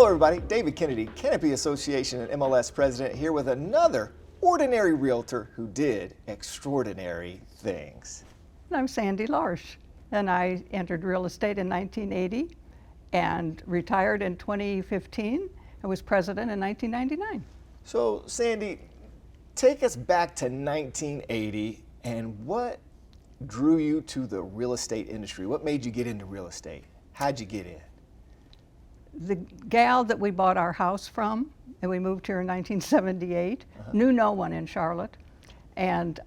Hello everybody, David Kennedy, Canopy Association and MLS President, here with another ordinary realtor who did extraordinary things. I'm Sandy Larsh, and I entered real estate in 1980 and retired in 2015. I was president in 1999. So Sandy, take us back to 1980 and what drew you to the real estate industry? What made you get into real estate? How'd you get in? The gal that we bought our house from, and we moved here in 1978, knew no one in Charlotte. And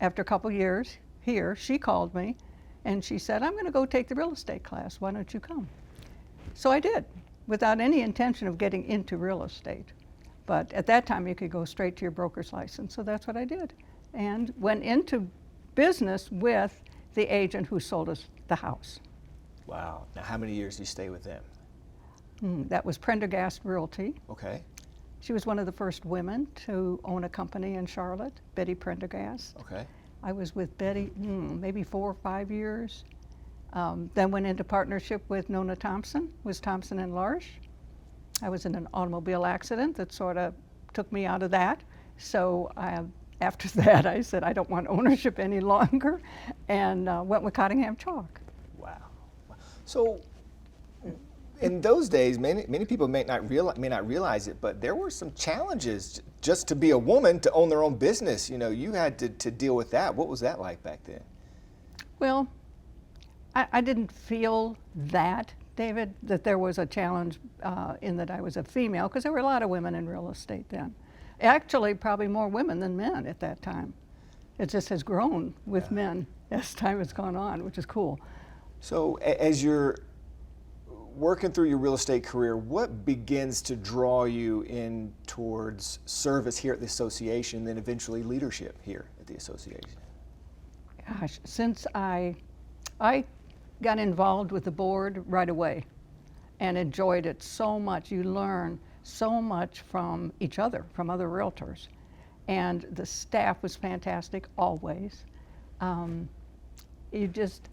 after a couple years here, she called me and she said, I'm going to go take the real estate class. Why don't you come? So I did, without any intention of getting into real estate. But at that time, you could go straight to your broker's license. So that's what I did. And went into business with the agent who sold us the house. Wow. Now, how many years did you stay with them? That was Prendergast Realty. Okay. She was one of the first women to own a company in Charlotte, Betty Prendergast. Okay. I was with Betty maybe 4 or 5 years. Then went into partnership with Nona Thompson, was Thompson and Larsh. I was in an automobile accident that sort of took me out of that. So after that, I said, I don't want ownership any longer, and went with Cottingham Chalk. Wow. So in those days, many people may not realize it, but there were some challenges just to be a woman to own their own business. You know, you had to deal with that. What was that like back then? Well, I didn't feel that, David, that there was a challenge in that I was a female, because there were a lot of women in real estate then. Actually, probably more women than men at that time. It just has grown with men as time has gone on, which is cool. So as you're working through your real estate career, what begins to draw you in towards service here at the association, then eventually leadership here at the association? Gosh, since I got involved with the board right away and enjoyed it so much. You learn so much from each other, from other realtors. And the staff was fantastic, always. And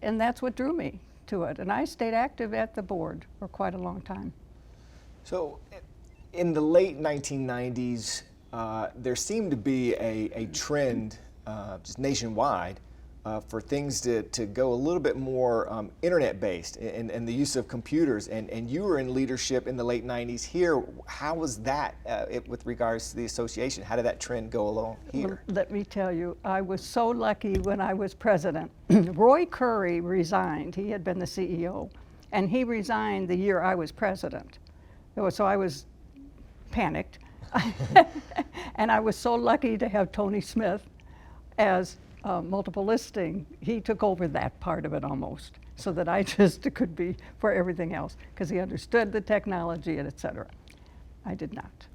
that's what drew me to it. And I stayed active at the board for quite a long time. So in the late 1990s, there seemed to be a trend just nationwide for things to go a little bit more internet-based and the use of computers. And you were in leadership in the late 90s here. How was that with regards to the association? How did that trend go along here? Well, let me tell you, I was so lucky when I was president. Roy Curry resigned. He had been the CEO. And he resigned the year I was president. So I was panicked. And I was so lucky to have Tony Smith as multiple listing. He took over that part of it almost, so that I just could be for everything else, because he understood the technology and et cetera. I did not.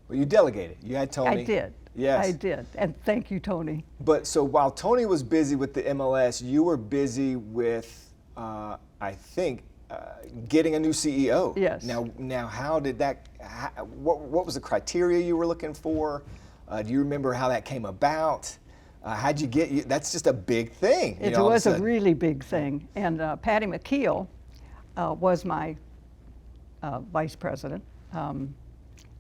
Well, you delegated. You had Tony. I did. Yes. I did. And thank you, Tony. But so while Tony was busy with the MLS, you were busy with, I think, getting a new CEO. Yes. Now, how did that? What was the criteria you were looking for? Do you remember how that came about? How'd you get? That's just a big thing. It was a really big thing. And Patty McKeel was my vice president,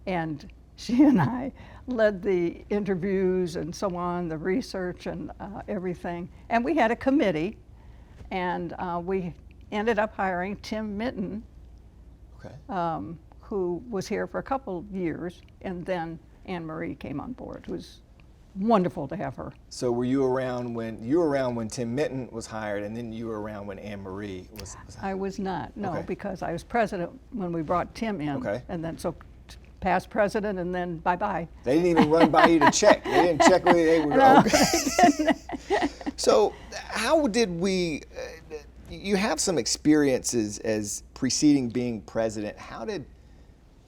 and she and I led the interviews and so on, the research and everything. And we had a committee, and we ended up hiring Tim Minton, who was here for a couple years, and then Anne Marie came on board. It was wonderful to have her. So were you around when Tim Minton was hired, and then you were around when Anne Marie was hired? I was not, no, Okay. because I was president when we brought Tim in. Okay. And then so past president, and then bye-bye. They didn't even run by you to check. They didn't check whether they were No, okay. So how did we, you have some experiences as preceding being president. How did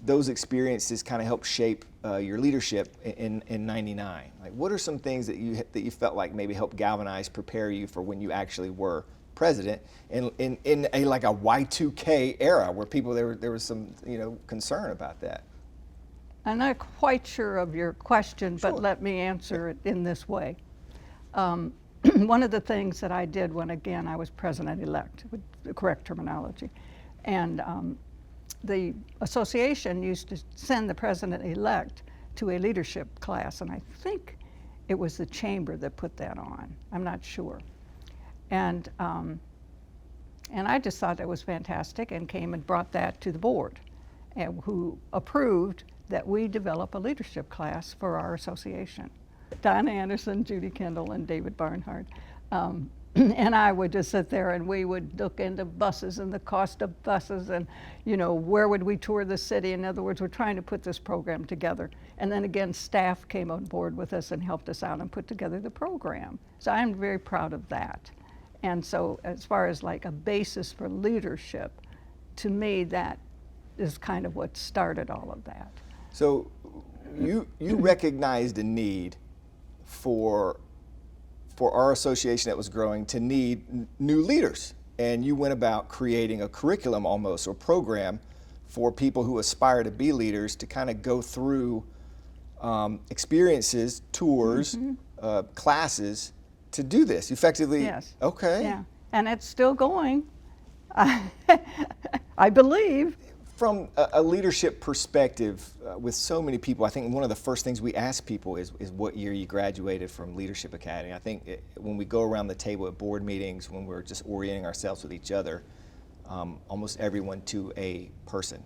those experiences kind of help shape your leadership in '99? Like, what are some things that you felt like maybe helped galvanize, prepare you for when you actually were president in a like a Y2K era where people there was some concern about that? I'm not quite sure of your question, Sure. but let me answer it in this way. One of the things that I did when, again, I was president-elect, with the correct terminology, and the association used to send the president-elect to a leadership class, and I think it was the chamber that put that on. I'm not sure. And I just thought that was fantastic and came and brought that to the board, and who approved that we develop a leadership class for our association. Don Anderson, Judy Kendall, and David Barnhart. And I would just sit there and we would look into buses and the cost of buses and, you know, where would we tour the city? In other words, we're trying to put this program together. And then again, staff came on board with us and helped us out and put together the program. So I'm very proud of that. And so as far as like a basis for leadership, to me, that is kind of what started all of that. So you recognized a need for our association that was growing to need new leaders. And you went about creating a curriculum almost, or program for people who aspire to be leaders to kind of go through experiences, tours, classes to do this effectively. Yes. Okay. Yeah. And it's still going, I believe. From a leadership perspective, with so many people, I think one of the first things we ask people is what year you graduated from Leadership Academy. I think when we go around the table at board meetings, when we're just orienting ourselves with each other, almost everyone to a person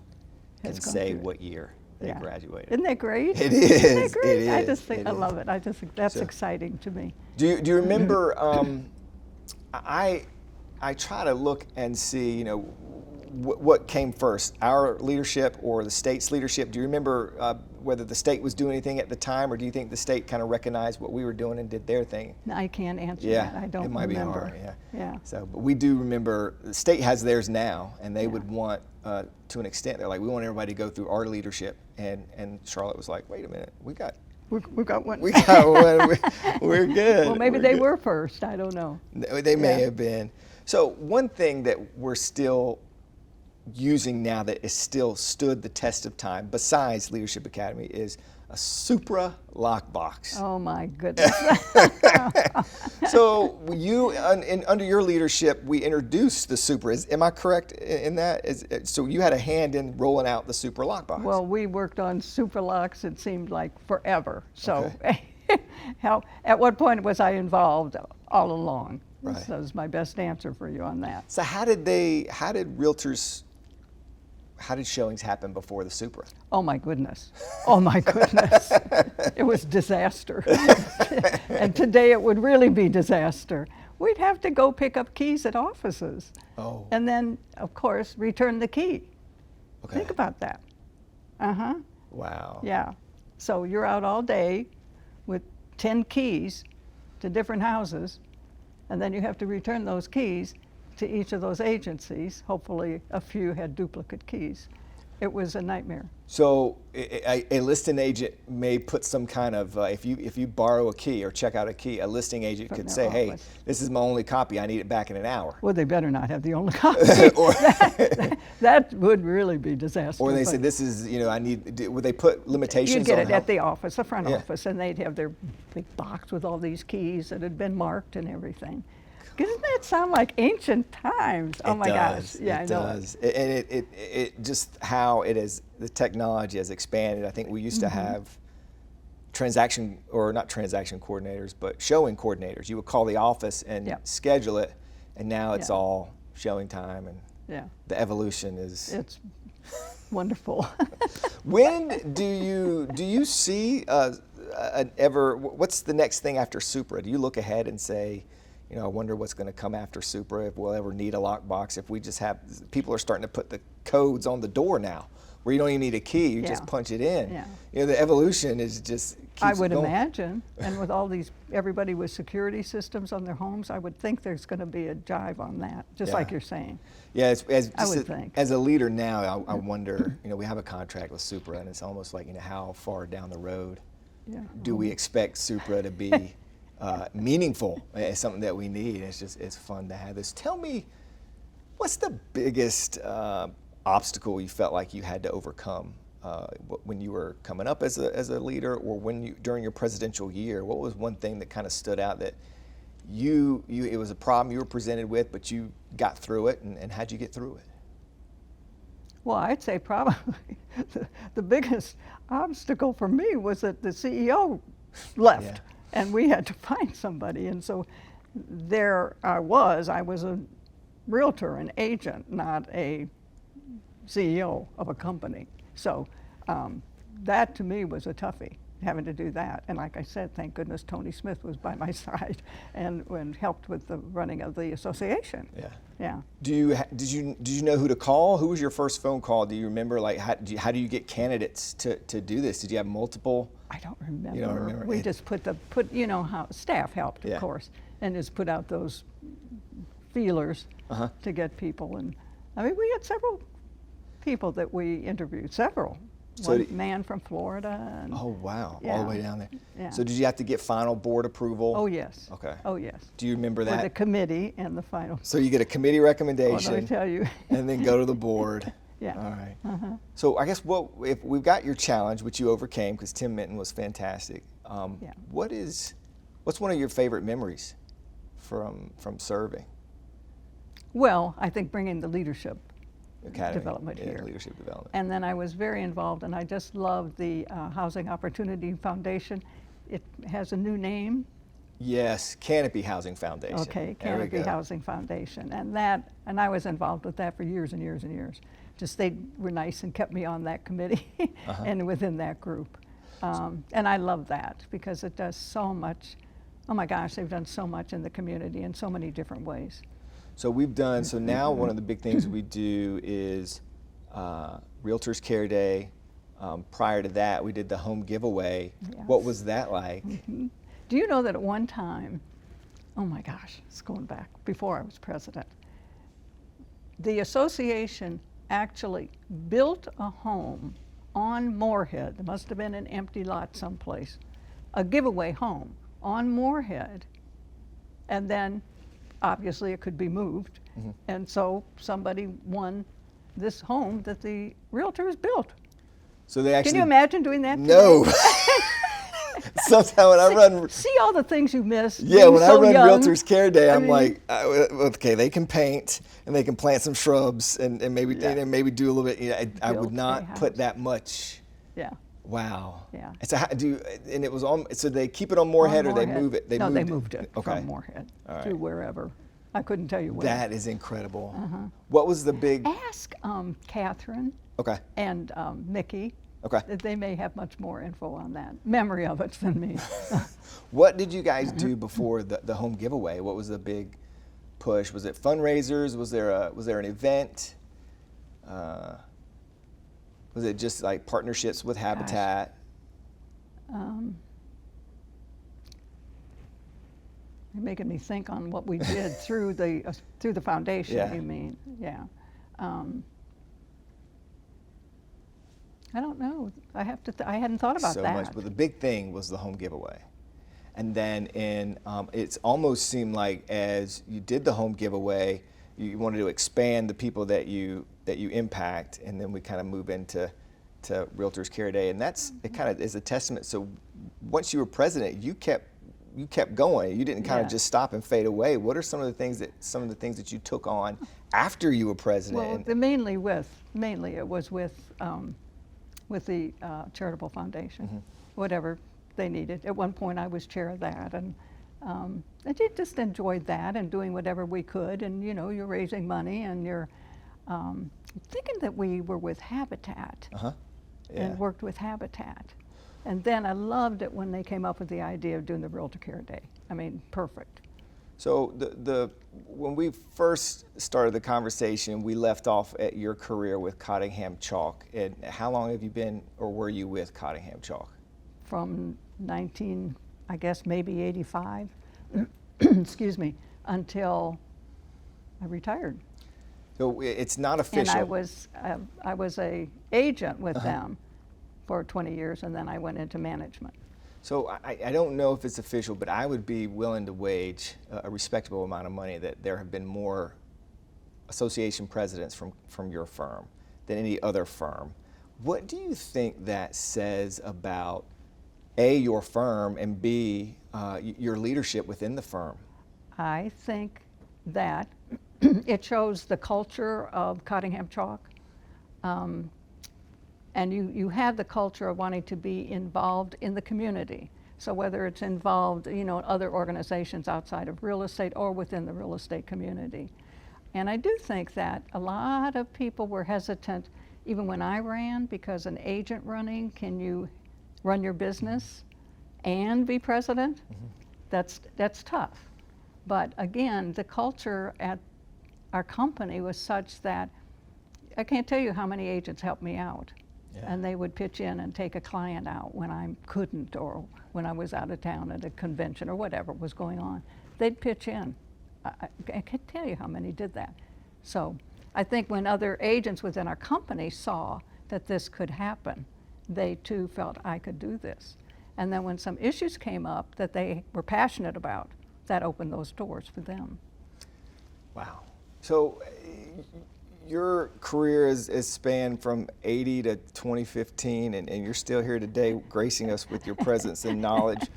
can say what year they graduated. Isn't that great? It is. Isn't that great? It is. I just think I love it. I just think that's exciting to me. Do you remember? I try to look and see, you know, what came first, our leadership or the state's leadership? Do you remember whether the state was doing anything at the time, or do you think the state kind of recognized what we were doing and did their thing? I can't answer that. I don't remember. It might be hard. Yeah. So, but we do remember the state has theirs now, and they would want, to an extent, they're like, we want everybody to go through our leadership, and Charlotte was like, wait a minute, we got one. We got one. We're good. Well, maybe they were first. I don't know. They may have been. So one thing that we're still using now that has still stood the test of time, besides Leadership Academy, is a Supra lockbox. Oh my goodness. So you, under your leadership, we introduced the Supra. Am I correct in that? So you had a hand in rolling out the Supra lockbox. Well, we worked on Supra locks, it seemed like forever. So at what point was I involved? All along. Right. So is my best answer for you on that. So how did showings happen before the Supra? Oh my goodness. Oh my goodness. It was disaster. And today it would really be disaster. We'd have to go pick up keys at offices. Oh. And then, of course, return the key. Okay. Think about that. Uh-huh. Wow. Yeah. So you're out all day with 10 keys to different houses, and then you have to return those keys to each of those agencies. Hopefully a few had duplicate keys. It was a nightmare. So a listing agent may put some kind of, if you borrow a key or check out a key, a listing agent From could their say, hey, office. this is my only copy, I need it back in an hour. Well, they better not have the only copy. Or, that would really be disastrous. or they say, this is, I need, would they put limitations on You'd get it how- at the office, the front Yeah. office, and they'd have their big box with all these keys that had been marked and everything. Doesn't that sound like ancient times? Oh my gosh. Yeah, I know. It does. And it just how it is, the technology has expanded. I think we used to have not transaction coordinators, but showing coordinators. You would call the office and schedule it, and now it's all showing time, and the evolution is. It's wonderful. When do you see what's the next thing after Supra? Do you look ahead and say, I wonder what's going to come after Supra, if we'll ever need a lockbox, if we just have, people are starting to put the codes on the door now, where you don't even need a key, you just punch it in. Yeah. The evolution is just keeps I would going. imagine, and with all these, everybody with security systems on their homes, I would think there's going to be a jive on that, just like you're saying. Yeah, I would think. As a leader now, I wonder, we have a contract with Supra, and it's almost like, how far down the road do we expect Supra to be meaningful? It's something that we need. It's fun to have this. Tell me, what's the biggest obstacle you felt like you had to overcome when you were coming up as a leader, or during your presidential year? What was one thing that kind of stood out that it was a problem you were presented with, but you got through it, and how'd you get through it? Well, I'd say probably the biggest obstacle for me was that the CEO left, Yeah. and we had to find somebody. And so there I was a realtor, an agent, not a CEO of a company. So that to me was a toughie, having to do that. And like I said, thank goodness Tony Smith was by my side and helped with the running of the association. Yeah. Yeah. Did you know who to call? Who was your first phone call? Do you remember? Like, how do you get candidates to do this? Did you have multiple? I don't remember. You don't remember? We just put you know how staff helped, of Yeah. course, and just put out those feelers to get people. And I mean, we had several people that we interviewed. Several. So One man from Florida. And, Oh wow! All Yeah. the way down there. Yeah. So did you have to get final board approval? Oh yes. Okay. Oh yes. Do you remember For the that? committee and the final. So you get a committee Oh, let recommendation, me tell you. and then go to the board. Yeah. All right. So I guess if we've got your challenge, which you overcame because Tim Minton was fantastic. Yeah. What's one of your favorite memories from serving? Well, I think bringing the leadership Academy? development Yeah, here. leadership development. And then I was very involved, and I just loved the Housing Opportunity Foundation. It has a new name. Yes, Canopy Housing Foundation. Okay, There we Canopy go. Housing Foundation, and I was involved with that for years and years and years. Just they were nice and kept me on that committee and within that group. And I love that because it does so much. Oh my gosh, they've done so much in the community in so many different ways. So now one of the big things we do is Realtors Care Day. Prior to that, we did the home giveaway. Yes. What was that like? Do you know that at one time, oh my gosh, it's going back, before I was president, the association actually built a home on Moorhead. There must have been an empty lot someplace, a giveaway home on Moorhead. And then obviously it could be moved. And so somebody won this home that the realtors built. So they actually. Can you imagine doing that? No. today? Sometimes when I run. See all the things you miss. Yeah, being when so I run young. Realtors Care Day, I'm mean- like, okay, they can paint and they can plant some shrubs and maybe and maybe do a little bit. I would Build a not put house. that much. Yeah. Wow. Yeah. And so and it was on. So they keep it on Moorhead, or they Moorhead. move it? No, they moved it Okay. from Moorhead All right. to wherever. I couldn't tell you where. That is incredible. What was the big? Ask Catherine Okay. and Mickey. Okay. They may have much more info on that, memory of it than me. What did you guys do before the home giveaway? What was the big push? Was it fundraisers? Was there an event? Was it just like partnerships with Habitat? You're making me think on what we did through the foundation. Yeah. You mean? Yeah. I don't know. I have to. I hadn't thought about So that. much, but the big thing was the home giveaway. And then it's almost seemed like as you did the home giveaway, you wanted to expand the people that you impact, and then we kind of move into Realtors Care Day, and it kind of is a testament. So once you were president, you kept going. You didn't kind of Yeah. just stop and fade away. What are some of the things that you took on after you were president? Well, mainly it was with the charitable foundation, whatever they needed. At one point, I was chair of that, and I just enjoyed that and doing whatever we could. And you're raising money, and you're thinking that we were with Habitat Yeah. and worked with Habitat. And then I loved it when they came up with the idea of doing the Realtor Care Day. I mean, perfect. So when we first started the conversation, we left off at your career with Cottingham Chalk. And how long have you been, or were you with Cottingham Chalk? From I guess maybe 85, excuse me, until I retired. So it's not official. And I was a agent with them for 20 years, and then I went into management. So I don't know if it's official, but I would be willing to wage a respectable amount of money that there have been more association presidents from your firm than any other firm. What do you think that says about A, your firm, and B, your leadership within the firm? I think that it shows the culture of Cottingham Chalk. And you have the culture of wanting to be involved in the community. So whether it's involved, other organizations outside of real estate or within the real estate community. And I do think that a lot of people were hesitant, even when I ran, because an agent running, can you run your business and be president? That's tough. But again, the culture at our company was such that I can't tell you how many agents helped me out. Yeah. And they would pitch in and take a client out when I couldn't, or when I was out of town at a convention or whatever was going on. They'd pitch in. I can't tell you how many did that. So I think when other agents within our company saw that this could happen, they too felt I could do this. And then when some issues came up that they were passionate about, that opened those doors for them. Wow. So your career is spanned from 80 to 2015, and you're still here today gracing us with your presence and knowledge.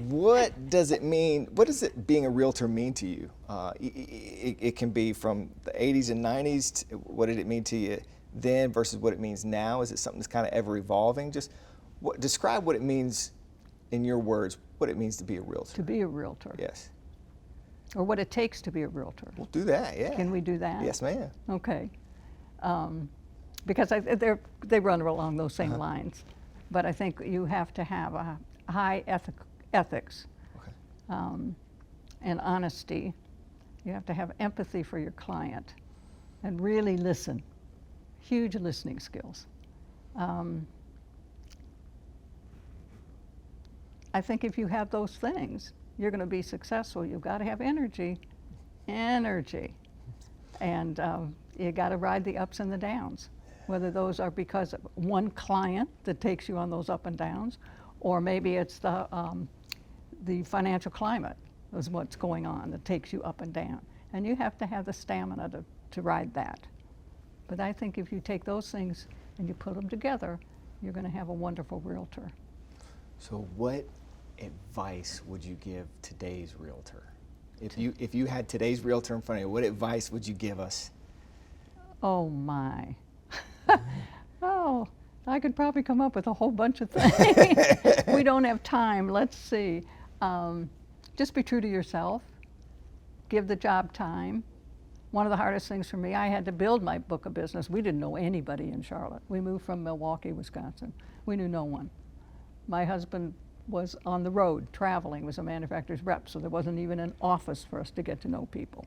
What does it mean? What does it being a realtor mean to you? It can be from the 80s and 90s. What did it mean to you then versus what it means now? Is it something that's kind of ever evolving? Just describe what it means in your words, what it means to be a realtor. To be a realtor. Yes. Or what it takes to be a realtor. We'll do that, yeah. Can we do that? Yes, ma'am. Okay. Because they run along those same lines. But I think you have to have a high ethics and honesty. You have to have empathy for your client and really listen. Huge listening skills. I think if you have those things, you're going to be successful. You've got to have energy. And you got to ride the ups and the downs, whether those are because of one client that takes you on those up and downs, or maybe it's the financial climate is what's going on that takes you up and down. And you have to have the stamina to ride that. But I think if you take those things and you put them together, you're going to have a wonderful realtor. So what advice would you give today's realtor? If you had today's realtor in front of you, what advice would you give us? Oh my. Oh, I could probably come up with a whole bunch of things. We don't have time. Let's see. Just be true to yourself. Give the job time. One of the hardest things for me, I had to build my book of business. We didn't know anybody in Charlotte. We moved from Milwaukee, Wisconsin. We knew no one. My husband was on the road traveling, was a manufacturer's rep, so there wasn't even an office for us to get to know people.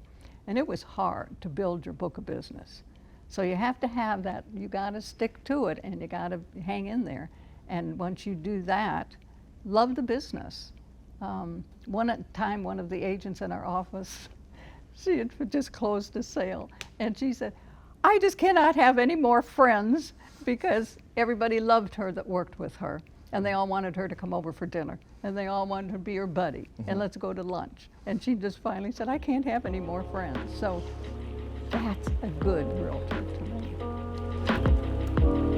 And it was hard to build your book of business. So you have to have that, you gotta stick to it and you gotta hang in there. And once you do that, love the business. One time, one of the agents in our office, she had just closed a sale, and she said, I just cannot have any more friends, because everybody loved her that worked with her. And they all wanted her to come over for dinner. And they all wanted her to be her buddy. And let's go to lunch. And she just finally said, I can't have any more friends. So that's a good realtor to me.